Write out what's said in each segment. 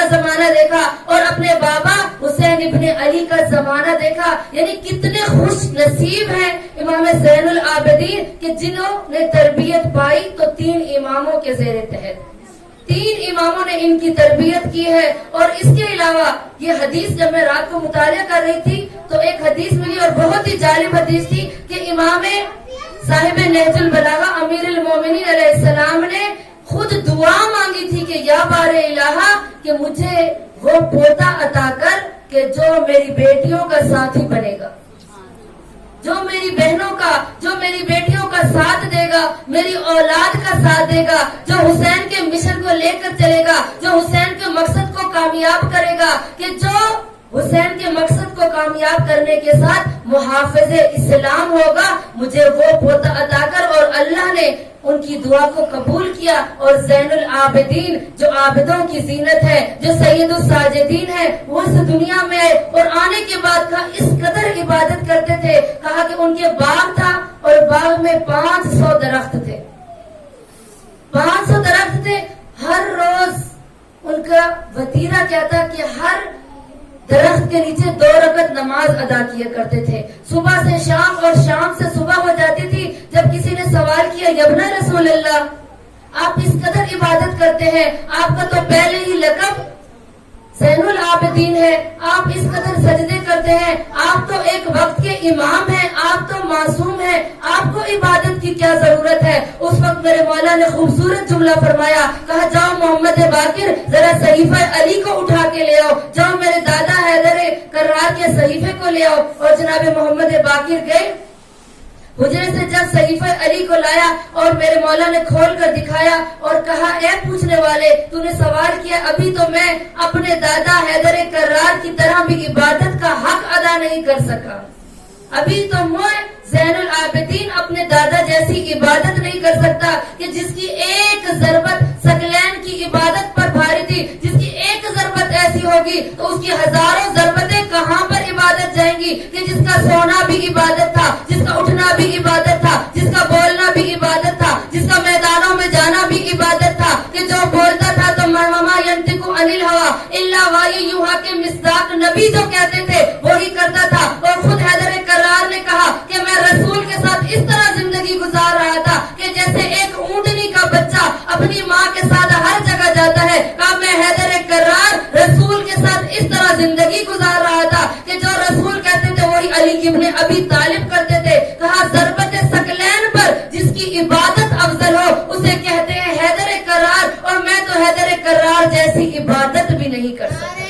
زمانہ دیکھا اور اپنے بابا حسین ابن علی کا زمانہ دیکھا. یعنی کتنے خوش نصیب ہیں امام زین العابدین کہ جنہوں نے تربیت پائی تو 3 اماموں کے زیر تحت. 3 اماموں نے ان کی تربیت کی ہے. اور اس کے علاوہ یہ حدیث جب میں رات کو مطالعہ کر رہی تھی تو ایک حدیث ملی اور بہت ہی جالب حدیث تھی کہ امام صاحب نہج البلاغہ امیر المومنین علیہ السلام نے خود دعا مانگی تھی کہ یا بار الہ کہ مجھے وہ پوتا عطا کر کہ جو میری بیٹیوں کا ساتھی بنے گا, جو میری بہنوں کا, جو میری بیٹیوں کا ساتھ دے گا, میری اولاد کا ساتھ دے گا, جو حسین کے مشن کو لے کر چلے گا, جو حسین کے مقصد کو کامیاب کرے گا, کہ جو حسین کے مقصد کو کامیاب کرنے کے ساتھ محافظ اسلام ہوگا, مجھے وہ پوتا عطا کر. اور اللہ نے ان کی دعا کو قبول کیا. اور زین العابدین جو عابدوں کی زینت ہے, جو سید الساجدین ہے, وہ اس دنیا میں آئے اور آنے کے بعد کہا اس قدر عبادت کرتے تھے, کہا کہ ان کے باغ تھا اور باغ میں 500 درخت تھے, 500 درخت تھے. ہر روز ان کا وتیرہ کیا تھا کہ ہر درخت کے نیچے 2 رکعت نماز ادا کیا کرتے تھے, صبح سے شام اور شام سے صبح ہو جاتی تھی. جب کسی نے سوال کیا یبنا رسول اللہ آپ اس قدر عبادت کرتے ہیں, آپ کا تو پہلے ہی لقب زین العابدین ہے, آپ اس قدر سجدے کرتے ہیں, آپ تو ایک وقت کے امام ہیں, آپ تو معصوم ہیں, آپ کو عبادت کی کیا ضرورت ہے؟ اس وقت میرے مولا نے خوبصورت جملہ فرمایا, کہا جاؤ محمد باقر ذرا صحیفہ علی کو اٹھا کے لے آؤ, جاؤ میرے دادا حیدر کرار کے صحیفے کو لے آؤ. اور جناب محمد باقر گئے حجرے سے, جب صحیفہ علی کو لایا اور میرے مولا نے کھول کر دکھایا اور کہا اے پوچھنے والے تو نے سوال کیا, ابھی تو میں اپنے دادا حیدر کرار کی طرح بھی عبادت کا حق ادا نہیں کر سکا, ابھی تو میں زین العابدین اپنے دادا جیسی عبادت نہیں کر سکتا کہ جس کی ایک ضربت ثقلین کی عبادت پر بھاری تھی, جس کی ایک ضربت ایسی ہوگی تو اس کی ہزاروں ضربتیں کہاں پر عبادت جائیں گی, کہ جس کا سونا بھی عبادت تھا, جس کا اٹھنا بھی عبادت تھا, جس کا بولنا بھی عبادت تھا, جس کا میدانوں میں جانا بھی عبادت تھا, کہ جو بولتا تھا تو وما ینطق عن الہوی الا وحی یوحی کے مصداق نبی جو کہتے تھے وہی کرتا تھا. اور خود حیدر کرار نے کہا کہ میں رسول کے ساتھ اس طرح زندگی گزار رہا تھا کہ جیسے ایک اونٹنی کا بچہ اپنی ماں کے ساتھ ہر جگہ جاتا ہے, کہا میں حیدر کرار رسول کے ساتھ اس طرح زندگی گزار رہا تھا کہ جو رسول کہتے تھے وہی علی ابن ابی طالب کرتے تھے. کہا ضربت ثقلین پر جس کی عبادت افضل ہو اسے کہتے ہیں حیدر کرار, اور میں تو حیدر کرار جیسی عبادت بھی نہیں کر سکتا.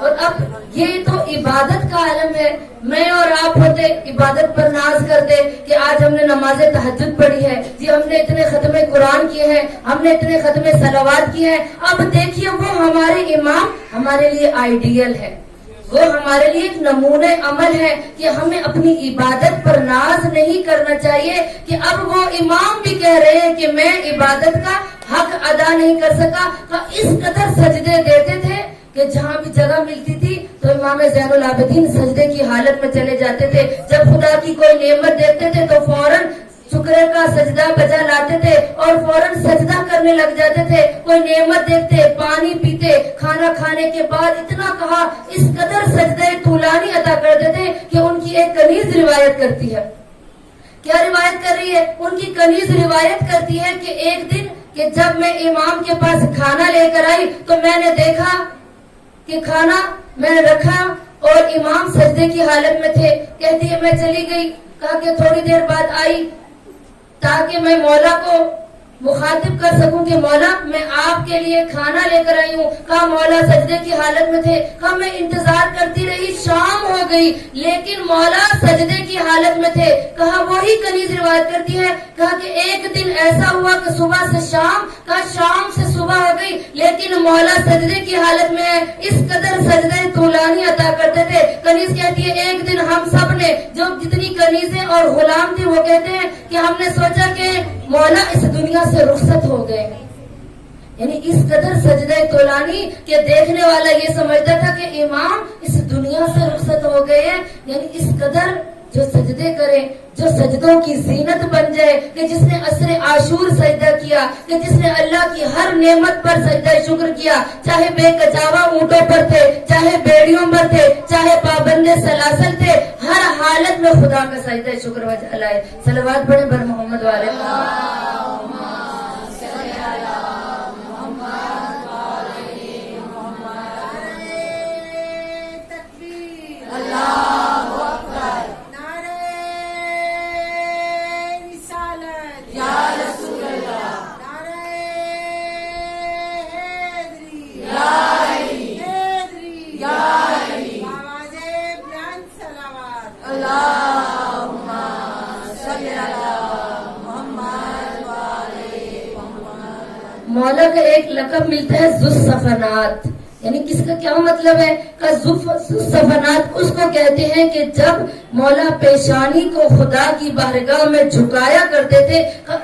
اور اب یہ تو عبادت کا عالم ہے. میں اور آپ ہوتے عبادت پر ناز کرتے کہ آج ہم نے نماز تہجد پڑھی ہے, جی ہم نے اتنے ختم قرآن کیے ہیں, ہم نے اتنے ختم صلوات کیے ہیں. اب دیکھیے وہ ہمارے امام ہمارے لیے آئیڈیل ہے, وہ ہمارے لیے ایک نمونہ عمل ہے کہ ہمیں اپنی عبادت پر ناز نہیں کرنا چاہیے کہ اب وہ امام بھی کہہ رہے ہیں کہ میں عبادت کا حق ادا نہیں کر سکا. اس قدر سجدے دیتے تھے کہ جہاں بھی جگہ ملتی تھی تو امام زین العابدین سجدے کی حالت میں چلے جاتے تھے. جب خدا کی کوئی نعمت دیکھتے تھے تو فوراً شکر کا سجدہ بجا لاتے تھے اور فوراً سجدہ کرنے لگ جاتے تھے. کوئی نعمت دیکھتے, پانی پیتے, کھانا کھانے کے بعد اتنا کہا اس قدر سجدے طولانی عطا کرتے تھے کہ ان کی ایک کنیز روایت کرتی ہے. کیا روایت کر رہی ہے؟ ان کی کنیز روایت کرتی ہے کہ ایک دن کہ جب میں امام کے پاس کھانا لے کر آئی تو میں نے دیکھا کہ کھانا میں نے رکھا اور امام سجدے کی حالت میں تھے. کہتی ہے میں چلی گئی, کہا کہ تھوڑی دیر بعد آئی تاکہ میں مولا کو مخاطب کر سکوں کہ مولا میں آپ کے لیے کھانا لے کر آئی ہوں. کہا مولا سجدے کی حالت میں تھے. کہا میں انتظار کرتی رہی, شام ہو گئی لیکن مولا سجدے کی حالت میں تھے. کہا وہی کنیز روایت کرتی ہے, کہا کہ ایک دن ایسا ہوا کہ صبح سے شام, کہا شام سے صبح ہو گئی لیکن مولا سجدے کی حالت میں ہے. اس قدر سجدے طولانی عطا کرتے تھے. کنیز کہتی ہے ایک دن ہم سب نے جو جتنی کنیزیں اور غلام تھے وہ کہتے ہیں کہ ہم نے سوچا کہ مولا اس دنیا سے رخصت ہو گئے, یعنی اس قدر سجدہ طولانی کہ دیکھنے والا یہ سمجھتا تھا کہ امام اس دنیا سے رخصت ہو گئے ہیں. یعنی اس قدر جو سجدے کرے، جو سجدوں کی زینت بن جائے، کہ جس نے عصر عاشور سجدہ کیا، کہ جس نے اللہ کی ہر نعمت پر سجدہ شکر کیا، چاہے بے کچاوا اونٹوں پر تھے، چاہے بیڑیوں پر تھے، چاہے پابند سلاسل تھے، ہر حالت میں خدا کا سجدہ شکر وجہ لائے. صلوات پڑھیں بر محمد والے. مولا کا ایک لقب ملتا ہے ذو الصفنات. یعنی کس کا کیا مطلب ہے کہ ذو الصفنات اس کو کہتے ہیں کہ جب مولا پیشانی کو خدا کی بارگاہ میں جھکایا کرتے تھے،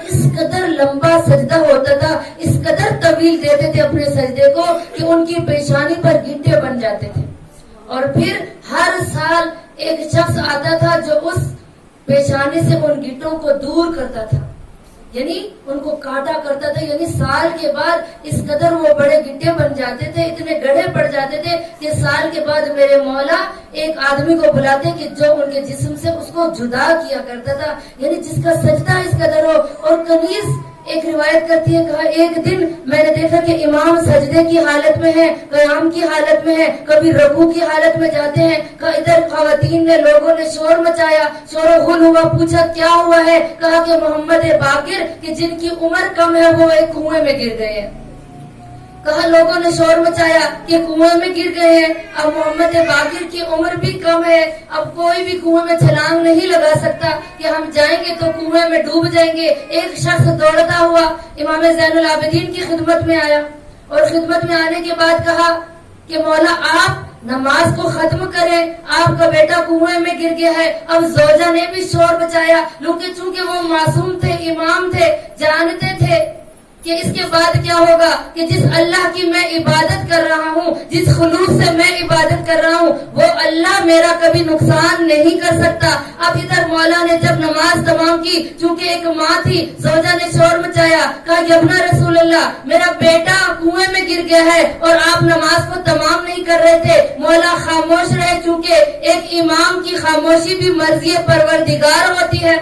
اس قدر لمبا سجدہ ہوتا تھا، اس قدر طویل دیتے تھے اپنے سجدے کو کہ ان کی پیشانی پر گنٹے بن جاتے تھے. اور پھر ہر سال ایک شخص آتا تھا جو اس پیشانی سے ان گنٹوں کو دور کرتا تھا، یعنی ان کو کاٹا کرتا تھا. یعنی سال کے بعد اس قدر وہ بڑے گڈھے بن جاتے تھے، اتنے گڑھے پڑ جاتے تھے کہ سال کے بعد میرے مولا ایک آدمی کو بلاتے کہ جو ان کے جسم سے اس کو جدا کیا کرتا تھا، یعنی جس کا سجدہ اس قدر ہو. اور کنیز ایک روایت کرتی ہے، کہا ایک دن میں نے دیکھا کہ امام سجدے کی حالت میں ہے، قیام کی حالت میں ہے، کبھی رکوع کی حالت میں جاتے ہیں. کہا ادھر خواتین نے، لوگوں نے شور مچایا، شور و غل ہوا، پوچھا کیا ہوا ہے؟ کہا کہ محمد باقر کہ جن کی عمر کم ہے وہ ایک کنویں میں گر گئے ہیں. کہا لوگوں نے شور مچایا کہ کنویں میں گر گئے ہیں. اب محمد باقر کی عمر بھی کم ہے، اب کوئی بھی کنویں میں چھلانگ نہیں لگا سکتا کہ ہم جائیں گے تو کنویں میں ڈوب جائیں گے. ایک شخص دوڑتا ہوا امام زین العابدین کی خدمت میں آیا، اور خدمت میں آنے کے بعد کہا کہ مولا آپ نماز کو ختم کریں، آپ کا بیٹا کنویں میں گر گیا ہے. اب زوجہ نے بھی شور بچایا، کیونکہ چونکہ وہ معصوم تھے، امام تھے، جانتے تھے کہ اس کے بعد کیا ہوگا، کہ جس اللہ کی میں عبادت کر رہا ہوں، جس خلوص سے میں عبادت کر رہا ہوں، وہ اللہ میرا کبھی نقصان نہیں کر سکتا. اب ادھر مولا نے جب نماز تمام کی، چونکہ ایک ماں تھی، زوجہ نے شور مچایا، کہا یبنا رسول اللہ میرا بیٹا کنویں میں گر گیا ہے اور آپ نماز کو تمام نہیں کر رہے تھے. مولا خاموش رہے، چونکہ ایک امام کی خاموشی بھی مرضی پروردگار ہوتی ہے.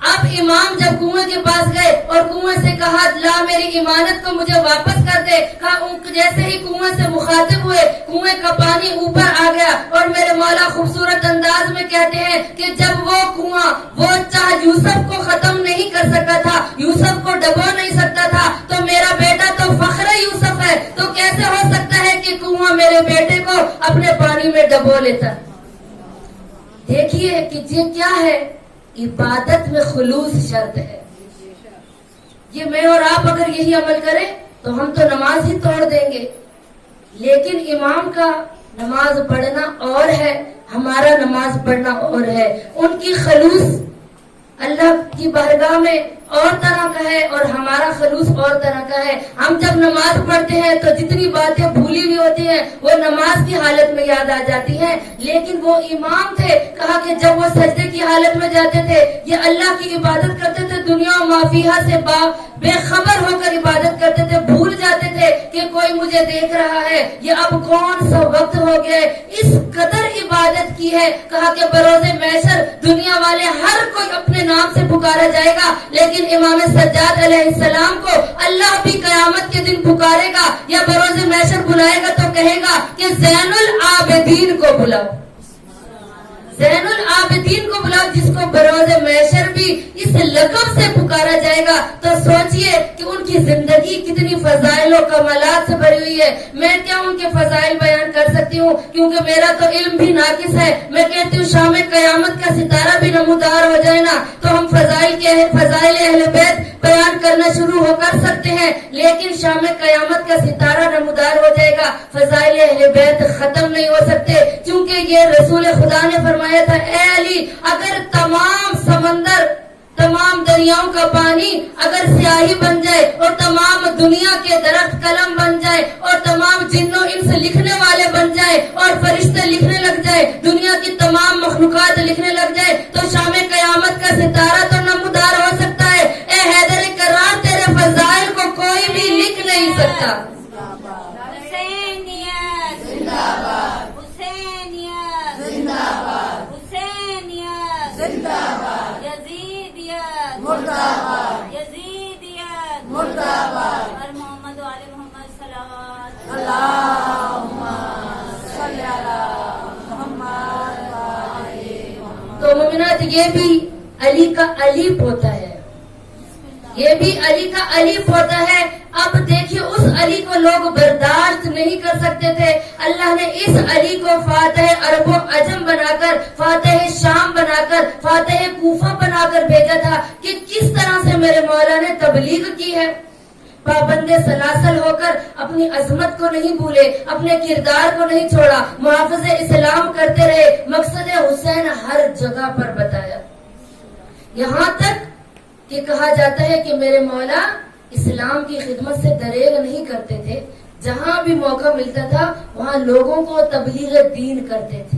اب امام جب کنویں کے پاس گئے اور کنویں سے کہا لا میری امانت کو مجھے واپس کر دے، کہا جیسے ہی کنویں سے مخاطب ہوئے، کنویں کا پانی اوپر آ گیا. اور میرے مولا خوبصورت انداز میں کہتے ہیں کہ جب وہ کنواں وہ چاہ یوسف کو ختم نہیں کر سکا تھا، یوسف کو ڈبو نہیں سکتا تھا، تو میرا بیٹا تو فخر یوسف ہے، تو کیسے ہو سکتا ہے کہ کنواں میرے بیٹے کو اپنے پانی میں ڈبو لیتا. دیکھیے کہ یہ کیا ہے، عبادت میں خلوص شرط ہے. یہ میں اور آپ اگر یہی عمل کریں تو ہم تو نماز ہی توڑ دیں گے. لیکن امام کا نماز پڑھنا اور ہے، ہمارا نماز پڑھنا اور ہے. ان کی خلوص اللہ کی بارگاہ میں اور طرح کا ہے اور ہمارا خلوص اور طرح کا ہے. ہم جب نماز پڑھتے ہیں تو جتنی باتیں بھولی ہوئی ہوتی ہیں وہ نماز کی حالت میں یاد آ جاتی ہیں. لیکن وہ امام تھے، کہا کہ جب وہ سجدے کی حالت میں جاتے تھے، یہ اللہ کی عبادت کرتے تھے، دنیا و مافیہا سے بے خبر ہو کر عبادت کرتے تھے، بھول جاتے تھے کہ کوئی مجھے دیکھ رہا ہے، یہ اب کون سا وقت ہو گیا. اس قدر عبادت کی ہے، کہا کہ بروز محشر دنیا والے ہر کوئی اپنے نام سے پکارا جائے گا، لیکن امام سجاد علیہ السلام کو اللہ بھی قیامت کے دن پکارے گا یا بروز محشر بلائے گا تو کہے گا کہ زین العابدین کو بلاؤ، زین العابدین کو بلاؤ، جس کو بروز محشر بھی اس لقب سے پکارا جائے گا. تو سوچئے کہ ان کی زندگی کتنی فضائل و کمالات سے بھری ہوئی ہے. میں کیا ان کے فضائل بیان کر سکتی ہوں، کیونکہ میرا تو علم بھی ناقص ہے. میں کہتی ہوں شام قیامت کا ستارہ بھی نمودار ہو جائے نا تو ہم فضائل اہل بیت بیان کرنا شروع ہو کر سکتے ہیں، لیکن شام قیامت کا ستارہ نمودار ہو جائے گا، فضائل اہل بیت ختم نہیں ہو سکتے. کیونکہ یہ رسول خدا نے فرمایا تھا، اے علی اگر تمام تمام دریاؤں کا پانی اگر سیاہی بن جائے اور تمام دنیا کے درخت قلم بن جائے اور تمام جنوں انس لکھنے والے بن جائے اور فرشتے لکھنے لگ جائے، دنیا کی تمام مخلوقات لکھنے لگ جائے، تو شام قیامت کا ستارہ تو نمودار ہو سکتا ہے۔ اے حیدر کرار، تیرے فضائل کو کوئی بھی لکھ نہیں سکتا۔ حسینیت زندہ باد، حسینیت زندہ باد، حسینیت زندہ باد، یزیدیت مردہ باد، یزیدیت مردہ باد۔ اور محمد و آل محمد صلوات اللہم صلی علی محمد و آل محمد۔ تو مومنات، یہ بھی علی کا علیپ ہوتا ہے، یہ بھی علی کا علیپ ہوتا ہے۔ اب دیکھیے، اس علی کو لوگ برداشت نہیں کر سکتے تھے، اللہ نے اس علی کو فاتح عرب و عجم بنا کر، فاتح شام بنا کر، فاتح کوفہ بنا کر بھیجا تھا کہ کس طرح سے میرے مولا نے تبلیغ کی ہے۔ پابند سلاسل ہو کر اپنی عظمت کو نہیں بھولے، اپنے کردار کو نہیں چھوڑا، محافظ اسلام کرتے رہے، مقصد حسین ہر جگہ پر بتایا، یہاں تک کہ کہا جاتا ہے کہ میرے مولا اسلام کی خدمت سے دریغ نہیں کرتے تھے، جہاں بھی موقع ملتا تھا وہاں لوگوں کو تبلیغ دین کرتے تھے۔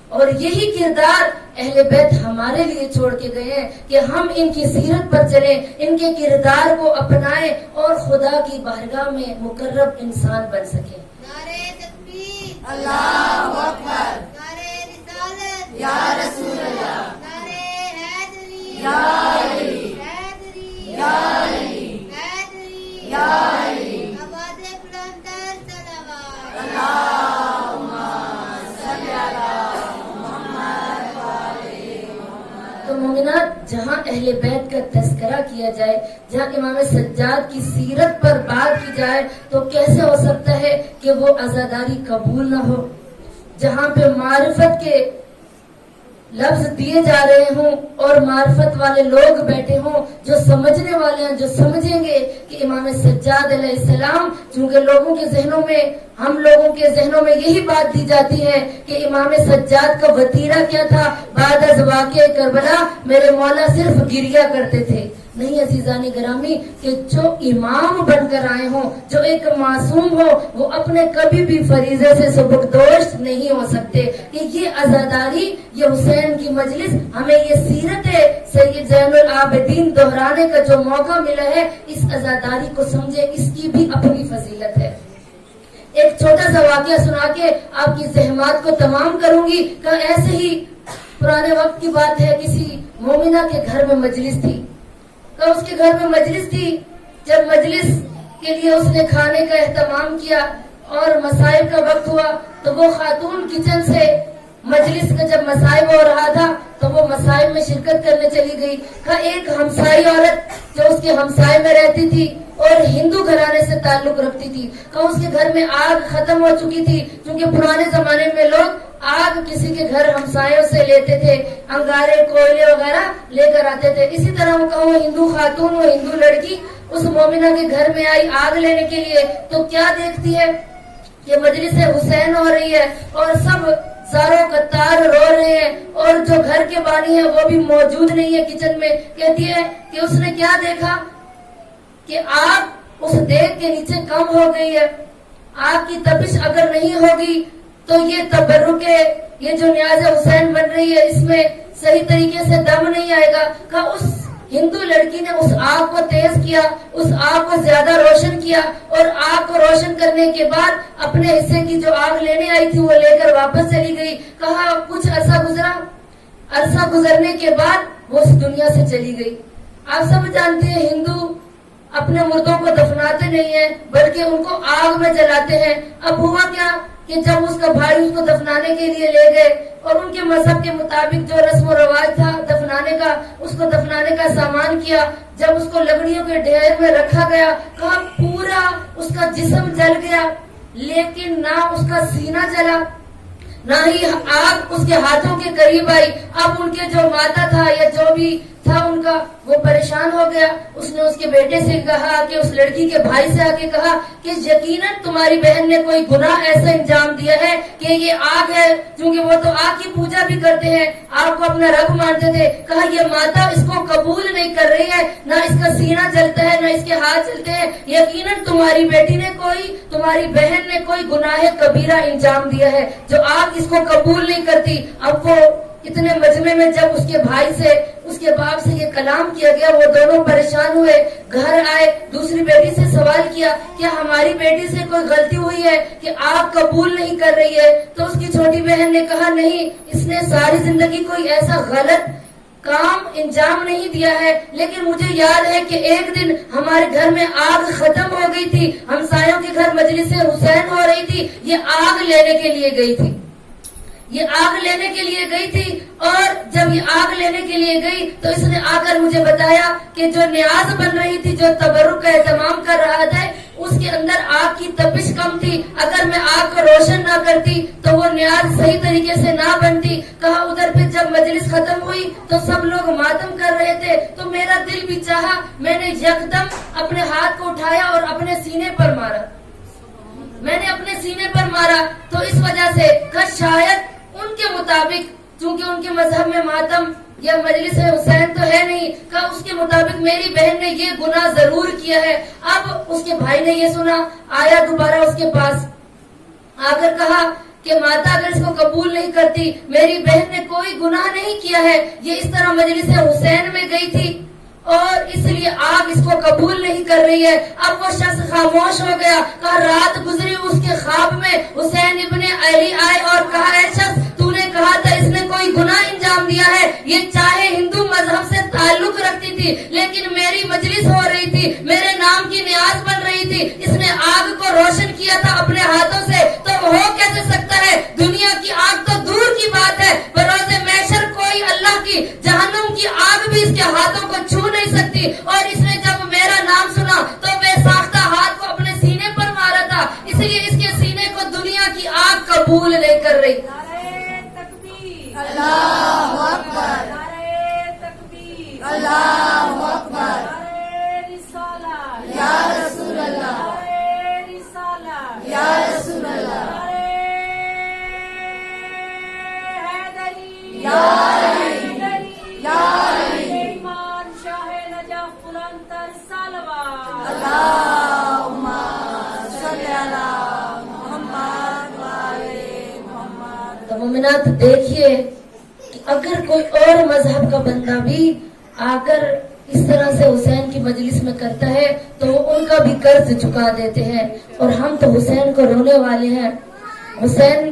اور یہی کردار اہل بیت ہمارے لیے چھوڑ کے گئے ہیں کہ ہم ان کی سیرت پر چلیں، ان کے کردار کو اپنائیں اور خدا کی بارگاہ میں مقرب انسان بن سکیں۔ نعرہ تکبیر، اللہ اکبر، نعرہ رسالت، یا رسول اللہ، نعرہ حیدری، یا علی، حیدری، یا علی، حیدری، یا علی، آباد بلندر صلوات، اللہم صلی علی محمد و آل محمد۔ تو مومنات، جہاں اہل بیت کا تذکرہ کیا جائے، جہاں امام سجاد کی سیرت پر بات کی جائے، تو کیسے ہو سکتا ہے کہ وہ عزاداری قبول نہ ہو؟ جہاں پہ معرفت کے لفظ دیے جا رہے ہوں اور معرفت والے لوگ بیٹھے ہوں جو سمجھنے والے ہیں، جو سمجھیں گے کہ امام سجاد علیہ السلام، چونکہ لوگوں کے ذہنوں میں، ہم لوگوں کے ذہنوں میں یہی بات دی جاتی ہے کہ امام سجاد کا وتیرہ کیا تھا، بعد از واقعہ کربلا میرے مولا صرف گریا کرتے تھے۔ نہیں عزیزان گرامی، کہ جو امام بن کر آئے ہوں، جو ایک معصوم ہو، وہ اپنے کبھی بھی فریضے سے سبکدوش نہیں ہو سکتے۔ کہ یہ عزاداری، یہ حسین کی مجلس، ہمیں یہ سیرت سید زین العابدین دہرانے کا جو موقع ملا ہے، اس عزاداری کو سمجھے، اس کی بھی اپنی فضیلت ہے۔ ایک چھوٹا سا واقعہ سنا کے آپ کی زحمات کو تمام کروں گی۔ کہ ایسے ہی پرانے وقت کی بات ہے، کسی مومنہ کے گھر میں مجلس تھی، تو اس کے گھر میں مجلس تھی۔ جب مجلس کے لیے اس نے کھانے کا اہتمام کیا اور مسائل کا وقت ہوا، تو وہ خاتون کچن سے مجلس کا جب مسائل ہو رہا تھا تو وہ مسائل میں شرکت کرنے چلی گئی۔ ایک ہمسائی عورت جو اس کے ہمسائے میں رہتی تھی اور ہندو گھرانے سے تعلق رکھتی تھی، اس کے گھر میں آگ ختم ہو چکی تھی، کیونکہ پرانے زمانے میں لوگ آگ کسی کے گھر ہمسایوں سے لیتے تھے، انگارے کوئلے وغیرہ لے کر آتے تھے۔ اسی طرح وہ ہندو خاتون، وہ ہندو لڑکی اس مومنہ کے گھر میں آئی آگ لینے کے لیے، تو کیا دیکھتی ہے کہ مجلس حسین ہو رہی ہے اور سب زاروں قطار رو رہے ہیں، اور جو گھر کے بانی ہے وہ بھی موجود نہیں ہے کچن میں۔ کہتی ہے کہ اس نے کیا دیکھا کہ آگ اس دیگ کے نیچے کم ہو گئی ہے، آگ کی تپش اگر نہیں ہوگی تو یہ تبرک ہے، یہ جو نیاز حسین بن رہی ہے، اس میں صحیح طریقے سے دم نہیں آئے گا۔ کہا اس ہندو لڑکی نے اس آگ کو تیز کیا، اس آگ کو زیادہ روشن کیا، اور آگ کو روشن کرنے کے بعد اپنے حصے کی جو آگ لینے آئی تھی وہ لے کر واپس چلی گئی۔ کہا کچھ عرصہ گزرا، عرصہ گزرنے کے بعد وہ اس دنیا سے چلی گئی۔ آپ سب جانتے ہیں ہندو اپنے مردوں کو دفناتے نہیں ہیں بلکہ ان کو آگ میں جلاتے ہیں۔ اب ہوا کیا کہ جب اس کا بھائی اس کو دفنانے کے لیے لے گئے اور ان کے مذہب کے مطابق جو رسم و رواج تھا دفنانے کا، اس کو دفنانے کا سامان کیا، جب اس کو لکڑیوں کے ڈھیر میں رکھا گیا، کہا پورا اس کا جسم جل گیا، لیکن نہ اس کا سینہ جلا، نہ ہی آگ اس کے ہاتھوں کے قریب آئی۔ اب ان کے جو ماتا تھا یا جو بھی تھا ان کا، وہ پریشان ہو گیا. اس نے اس کے بیٹے سے کہا کہ اس لڑکی کے بھائی سے آ کے کہا کہ یقیناً تمہاری بہن نے کوئی گناہ ایسا انجام دیا ہے کہ یہ آگ ہے، کیونکہ وہ تو آگ کی پوجا بھی کرتے ہیں، آگ کو اپنا رب مانتے تھے. کہا یہ ماتا اس کو قبول نہیں کر رہی ہے، نہ اس کا سینہ جلتا ہے نہ اس کے ہاتھ چلتے ہیں، یقیناً تمہاری بیٹی نے تمہاری بہن نے کوئی گناہ کبیرہ انجام دیا ہے جو آگ اس کو قبول نہیں کرتی. اب وہ اتنے مجمع میں جب اس کے بھائی سے اس کے باپ سے یہ کلام کیا گیا، وہ دونوں پریشان ہوئے، گھر آئے، دوسری بیٹی سے سوال کیا کہ ہماری بیٹی سے کوئی غلطی ہوئی ہے کہ آپ قبول نہیں کر رہی ہے؟ تو اس کی چھوٹی بہن نے کہا نہیں، اس نے ساری زندگی کوئی ایسا غلط کام انجام نہیں دیا ہے، لیکن مجھے یاد ہے کہ ایک دن ہمارے گھر میں آگ ختم ہو گئی تھی، ہمسایوں کے گھر مجلس حسین ہو رہی تھی، یہ آگ لینے کے لیے گئی تھی، یہ آگ لینے کے لیے گئی تھی. اور جب یہ آگ لینے کے لیے گئی تو اس نے آ کر مجھے بتایا کہ جو نیاز بن رہی تھی، جو تبرک کا اہتمام کر رہا تھا، اس کے اندر آگ کی تپش کم تھی، اگر میں آگ کو روشن نہ کرتی تو وہ نیاز صحیح طریقے سے نہ بنتی. کہا ادھر پھر جب مجلس ختم ہوئی تو سب لوگ ماتم کر رہے تھے، تو میرا دل بھی چاہا، میں نے یکدم اپنے ہاتھ کو اٹھایا اور اپنے سینے پر مارا، میں نے اپنے سینے پر مارا. تو اس وجہ سے شاید ان کے مطابق، چونکہ ان کے مذہب میں ماتم یا مجلس حسین تو ہے نہیں، کہ اس کے مطابق میری بہن نے یہ گناہ ضرور کیا ہے. اب اس کے بھائی نے یہ سنا، آیا دوبارہ اس کے پاس، آ کر کہا کہ ماتا اگر اس کو قبول نہیں کرتی، میری بہن نے کوئی گناہ نہیں کیا ہے، یہ اس طرح مجلس حسین میں گئی تھی اور اس لیے آگ اس کو قبول نہیں کر رہی ہے. اب وہ شخص خاموش ہو گیا. کہا رات گزری، اس کے خواب میں حسین ابن علی آئے اور کہا اے شخص، تو نے کہا تھا اس نے کوئی گناہ انجام دیا ہے، یہ چاہے ہندو مذہب سے تعلق رکھتی تھی لیکن میری مجلس ہو رہی تھی، میرے نام کی نیاز بن رہی تھی، اس نے آگ کو روشن کیا تھا اپنے ہاتھوں سے، تو ہو کیسے سکتا ہے؟ دنیا کی آگ تو دور کی بات ہے، بروز محشر کوئی اللہ کی جہنم کی آگ بھی اس کے ہاتھوں کو چھو نہیں سکتی. اور اس نے جب میرا نام سنا تو بے ساختہ ہاتھ کو اپنے سینے پر مارا تھا، اس لیے اس کے سینے کو دنیا کی آگ قبول نہیں کر رہی. نعرہ تکبیر، اللہ اکبر، نعرہ تکبیر، اللہ اکبر، نعرہ رسالت، یا رسول اللہ، نعرہ رسالت، یا رسول اللہ، نعرہ حیدری، یا حیدری، یا علی، ایمان شاہ نجف بلند تر سالوات. اللہم صلی علی محمد وعلی محمد. تو مومنات دیکھیے کہ اگر کوئی اور مذہب کا بندہ بھی آ کر اس طرح سے حسین کی مجلس میں کرتا ہے تو وہ ان کا بھی قرض چکا دیتے ہیں، اور ہم تو حسین کو رونے والے ہیں. حسین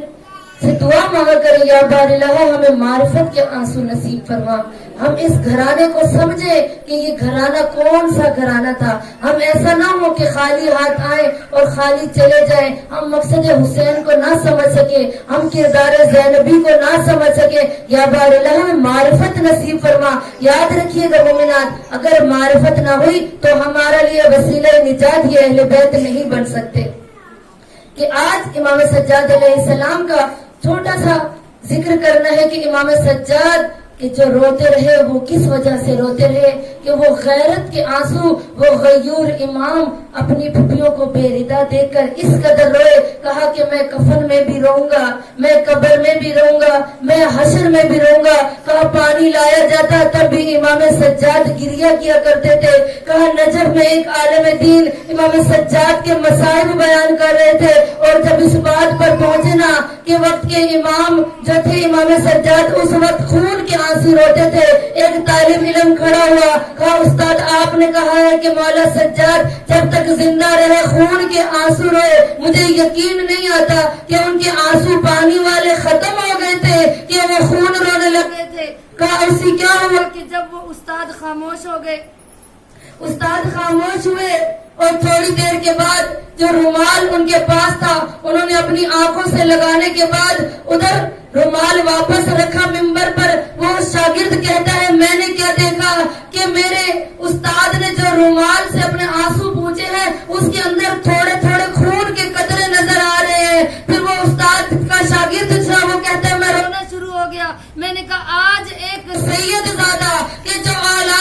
سے دعا مانگا کریں، یا بار الہ ہمیں معرفت کے آنسو نصیب فرما، ہم اس گھرانے کو سمجھے کہ یہ گھرانہ کون سا گھرانہ تھا، ہم ایسا نہ ہو کہ خالی ہاتھ آئیں اور خالی چلے جائیں، ہم مقصد حسین کو نہ سمجھ سکے، ہم کردار زینبی کو نہ سمجھ سکے. یا بار الہ ہمیں معرفت نصیب فرما. یاد رکھیے گا مومنات، اگر معرفت نہ ہوئی تو ہمارا لیے وسیلہ نجات یہ اہل بیت نہیں بن سکتے. کہ آج امام سجاد علیہ السلام کا چھوٹا سا ذکر کرنا ہے کہ امام سجاد کہ جو روتے رہے وہ کس وجہ سے روتے رہے، کہ وہ غیرت کے آنسو، وہ غیور امام اپنی پھپھیوں کو بے ردا دیکھ کر اس قدر روئے. کہا کہ میں کفن میں بھی روؤں گا، میں قبر میں بھی روؤں گا، میں حشر میں بھی روؤں گا. کہا پانی لایا جاتا تب بھی امام سجاد گریہ کیا کرتے تھے. کہا نجف میں ایک عالم دین امام سجاد کے مصائب بیان کر رہے تھے، اور جب اس بات پر پہنچے نا کہ وقت کے امام جو تھے امام سجاد اس وقت خون کے آنسو روتے تھے، ایک طالب علم کھڑا ہوا. کہا استاد آپ نے کہا ہے کہ مولا سجاد جب تک زندہ رہے خون کے آنسو روئے، مجھے یقین نہیں آتا کہ ان کے آنسو پانی والے ختم ہو گئے تھے کہ وہ خون رونے لگے تھے. کہا ایسی کیا ہوا کہ جب وہ استاد خاموش ہو گئے، استاد خاموش ہوئے اور تھوڑی دیر کے بعد جو رومال ان کے پاس تھا انہوں نے اپنی آنکھوں سے لگانے کے بعد ادھر رومال واپس رکھا ممبر پر. وہ شاگرد کہتا ہے میں نے کیا دیکھا کہ میرے استاد نے جو رومال سے اپنے آنسو پوچھے ہیں اس کے اندر تھوڑے تھوڑے خون کے قطرے نظر آ رہے ہیں. پھر وہ استاد کا شاگرد تھا، وہ کہتا ہے میں رونا شروع ہو گیا. میں نے کہا آج ایک سید زادہ کہ جو اعلیٰ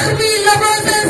زخمی لبوں سے